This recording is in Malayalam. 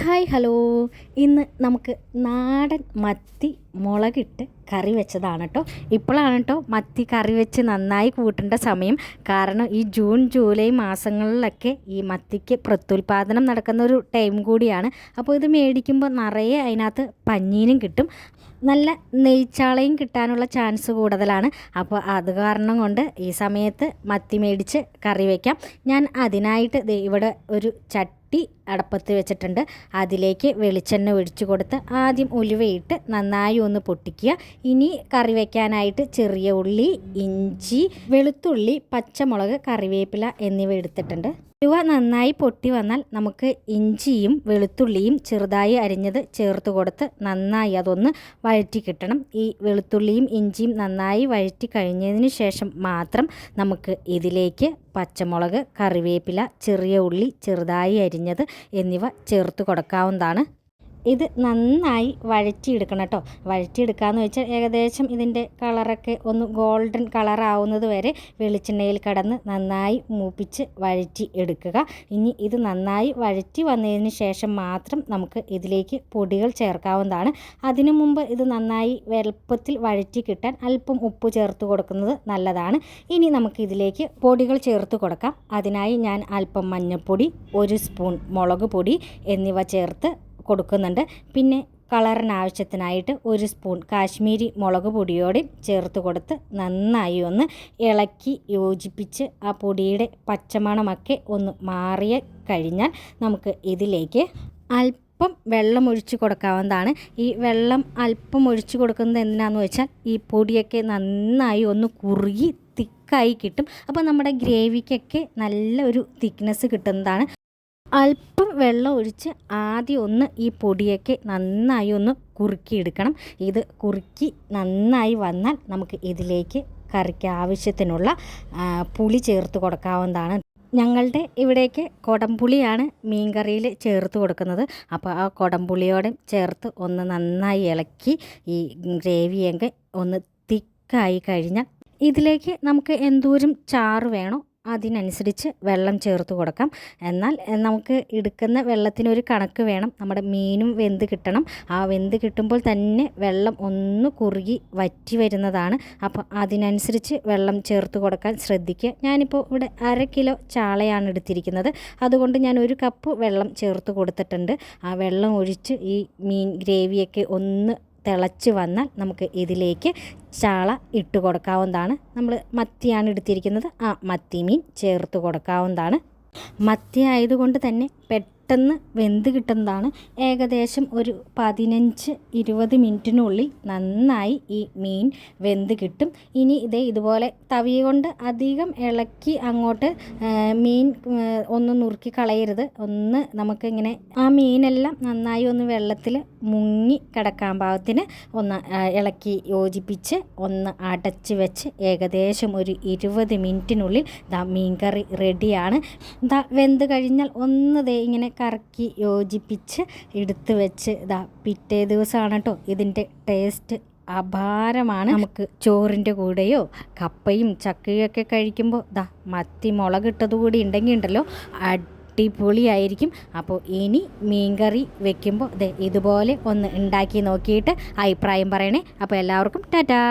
Hi hello. ഇന്ന് നമുക്ക് നാടൻ മത്തി മുളകിട്ട് കറി വെച്ചതാണ് കേട്ടോ. ഇപ്പോഴാണ് കേട്ടോ മത്തി കറി വെച്ച് നന്നായി കൂട്ടേണ്ട സമയം. കാരണം ഈ ജൂൺ ജൂലൈ മാസങ്ങളിലൊക്കെ ഈ മത്തിക്ക് പ്രത്യുൽപാദനം നടക്കുന്ന ഒരു ടൈം കൂടിയാണ്. അപ്പോൾ ഇത് മേടിക്കുമ്പോൾ നിറയെ അതിനകത്ത് പഞ്ഞീനും കിട്ടും, നല്ല നെയ്ച്ചാളയും കിട്ടാനുള്ള ചാൻസ് കൂടുതലാണ്. അപ്പോൾ അത് കാരണം കൊണ്ട് ഈ സമയത്ത് മത്തി മേടിച്ച് കറി വയ്ക്കാം. ഞാൻ അതിനായിട്ട് ഇവിടെ ഒരു ചട്ടി അടപ്പത്ത് വെച്ചിട്ടുണ്ട്. അതിലേക്ക് വെളിച്ചെണ്ണ ഒഴിച്ച് കൊടുത്ത് ആദ്യം ഉലുവയിട്ട് നന്നായി ഒന്ന് പൊട്ടിക്കുക. ഇനി കറി വയ്ക്കാനായിട്ട് ചെറിയ ഉള്ളി, ഇഞ്ചി, വെളുത്തുള്ളി, പച്ചമുളക്, കറിവേപ്പില എന്നിവ എടുത്തിട്ടുണ്ട്. ഉലുവ നന്നായി പൊട്ടി വന്നാൽ നമുക്ക് ഇഞ്ചിയും വെളുത്തുള്ളിയും ചെറുതായി അരിഞ്ഞത് ചേർത്ത് കൊടുത്ത് നന്നായി അതൊന്ന് വഴറ്റി കിട്ടണം. ഈ വെളുത്തുള്ളിയും ഇഞ്ചിയും നന്നായി വഴറ്റി കഴിഞ്ഞതിന് ശേഷം മാത്രം നമുക്ക് ഇതിലേക്ക് പച്ചമുളക്, കറിവേപ്പില, ചെറിയ ഉള്ളി ചെറുതായി അരിഞ്ഞത് എന്നിവ ചേർത്ത് കൊടുക്കാവുന്നതാണ്. ഇത് നന്നായി വഴറ്റിയെടുക്കണം കേട്ടോ. വഴറ്റിയെടുക്കാമെന്ന് വെച്ചാൽ ഏകദേശം ഇതിൻ്റെ കളറൊക്കെ ഒന്ന് ഗോൾഡൻ കളറാവുന്നത് വരെ വെളിച്ചെണ്ണയിൽ കടന്ന് നന്നായി മൂപ്പിച്ച് വഴറ്റി എടുക്കുക. ഇനി ഇത് നന്നായി വഴറ്റി വന്നതിന് ശേഷം മാത്രം നമുക്ക് ഇതിലേക്ക് പൊടികൾ ചേർക്കാവുന്നതാണ്. അതിനു മുമ്പ് ഇത് നന്നായി എളുപ്പത്തിൽ വഴറ്റി കിട്ടാൻ അല്പം ഉപ്പ് ചേർത്ത് കൊടുക്കുന്നത് നല്ലതാണ്. ഇനി നമുക്ക് ഇതിലേക്ക് പൊടികൾ ചേർത്ത് കൊടുക്കാം. അതിനായി ഞാൻ അല്പം മഞ്ഞൾപ്പൊടി, 1 സ്പൂൺ മുളക് പൊടി എന്നിവ ചേർത്ത് കൊടുക്കുന്നുണ്ട്. പിന്നെ കളറിനാവശ്യത്തിനായിട്ട് 1 സ്പൂൺ കാശ്മീരി മുളക് പൊടിയോടെ ചേർത്ത് കൊടുത്ത് നന്നായി ഒന്ന് ഇളക്കി യോജിപ്പിച്ച് ആ പൊടിയുടെ പച്ചമണമൊക്കെ ഒന്ന് മാറിയ കഴിഞ്ഞാൽ നമുക്ക് ഇതിലേക്ക് അല്പം വെള്ളം ഒഴിച്ച് കൊടുക്കാവുന്നതാണ്. ഈ വെള്ളം അല്പം ഒഴിച്ച് കൊടുക്കുന്നത് എന്തിനാണെന്ന് വെച്ചാൽ ഈ പൊടിയൊക്കെ നന്നായി ഒന്ന് കുറുകി തിക്കായി കിട്ടും. അപ്പോൾ നമ്മുടെ ഗ്രേവിക്കൊക്കെ നല്ല ഒരു തിക്നെസ് കിട്ടുന്നതാണ്. അല്പം വെള്ളം ഒഴിച്ച് ആദ്യം ഒന്ന് ഈ പൊടിയൊക്കെ നന്നായി ഒന്ന് കുറുക്കിയെടുക്കണം. ഇത് കുറുക്കി നന്നായി വന്നാൽ നമുക്ക് ഇതിലേക്ക് കറിക്ക് ആവശ്യത്തിനുള്ള പുളി ചേർത്ത് കൊടുക്കാവുന്നതാണ്. ഞങ്ങളുടെ ഇവിടേക്ക് കുടംപുളിയാണ് മീൻ കറിയിൽ ചേർത്ത് കൊടുക്കുന്നത്. അപ്പോൾ ആ കുടംപുളിയോടെ ചേർത്ത് ഒന്ന് നന്നായി ഇളക്കി ഈ ഗ്രേവിയൊക്കെ ഒന്ന് തിക്കായി കഴിഞ്ഞാൽ ഇതിലേക്ക് നമുക്ക് എന്തോരം ചാറ് വേണോ അതിനനുസരിച്ച് വെള്ളം ചേർത്ത് കൊടുക്കാം. എന്നാൽ നമുക്ക് എടുക്കുന്ന വെള്ളത്തിനൊരു കണക്ക് വേണം. നമ്മുടെ മീനും വെന്ത് കിട്ടണം. ആ വെന്ത് കിട്ടുമ്പോൾ തന്നെ വെള്ളം ഒന്ന് കുറുകി വറ്റി വരുന്നതാണ്. അപ്പോൾ അതിനനുസരിച്ച് വെള്ളം ചേർത്ത് കൊടുക്കാൻ ശ്രദ്ധിക്കുക. ഞാനിപ്പോൾ ഇവിടെ 1/2 കിലോ ചാളയാണ് എടുത്തിരിക്കുന്നത്. അതുകൊണ്ട് ഞാൻ 1 കപ്പ് വെള്ളം ചേർത്ത് കൊടുത്തിട്ടുണ്ട്. ആ വെള്ളം ഒഴിച്ച് ഈ മീൻ ഗ്രേവിയൊക്കെ ഒന്ന് തിളച്ച് വന്നാൽ നമുക്ക് ഇതിലേക്ക് ചാള ഇട്ട് കൊടുക്കാവുന്നതാണ്. നമ്മൾ മത്തിയാണ് എടുത്തിരിക്കുന്നത്. ആ മത്തി മീൻ ചേർത്ത് കൊടുക്കാവുന്നതാണ്. മത്തി ആയതുകൊണ്ട് തന്നെ പെട്ടെന്ന് വെന്ത് കിട്ടുന്നതാണ്. ഏകദേശം ഒരു 15-20 മിനിറ്റിനുള്ളിൽ നന്നായി ഈ മീൻ വെന്ത് കിട്ടും. ഇനി ഇതുപോലെ തവി കൊണ്ട് അധികം ഇളക്കി അങ്ങോട്ട് മീൻ ഒന്ന് നുറുക്കി കളയരുത്. ഒന്ന് നമുക്കിങ്ങനെ ആ മീനെല്ലാം നന്നായി ഒന്ന് വെള്ളത്തിൽ മുങ്ങി കിടക്കാൻ പാകത്തിന് ഒന്ന് ഇളക്കി യോജിപ്പിച്ച് ഒന്ന് അടച്ച് വെച്ച് ഏകദേശം ഒരു 20 മിനിറ്റിനുള്ളിൽ മീൻ കറി റെഡിയാണ്. വെന്ത് കഴിഞ്ഞാൽ ഒന്ന് ഇങ്ങനെ കറക്കി യോജിപ്പിച്ച് എടുത്ത് വെച്ച് പിറ്റേ ദിവസമാണ് കേട്ടോ ഇതിൻ്റെ ടേസ്റ്റ് അപാരമാണ്. നമുക്ക് ചോറിൻ്റെ കൂടെയോ കപ്പയും ചക്കയും ഒക്കെ കഴിക്കുമ്പോൾ മത്തി മുളകിട്ടത് കൂടി ഉണ്ടല്ലോ അടിപൊളിയായിരിക്കും. അപ്പോൾ ഇനി മീൻകറി വെക്കുമ്പോൾ ഇതുപോലെ ഒന്ന് ഉണ്ടാക്കി നോക്കിയിട്ട് അഭിപ്രായം പറയണേ. അപ്പോൾ എല്ലാവർക്കും ടാറ്റാ.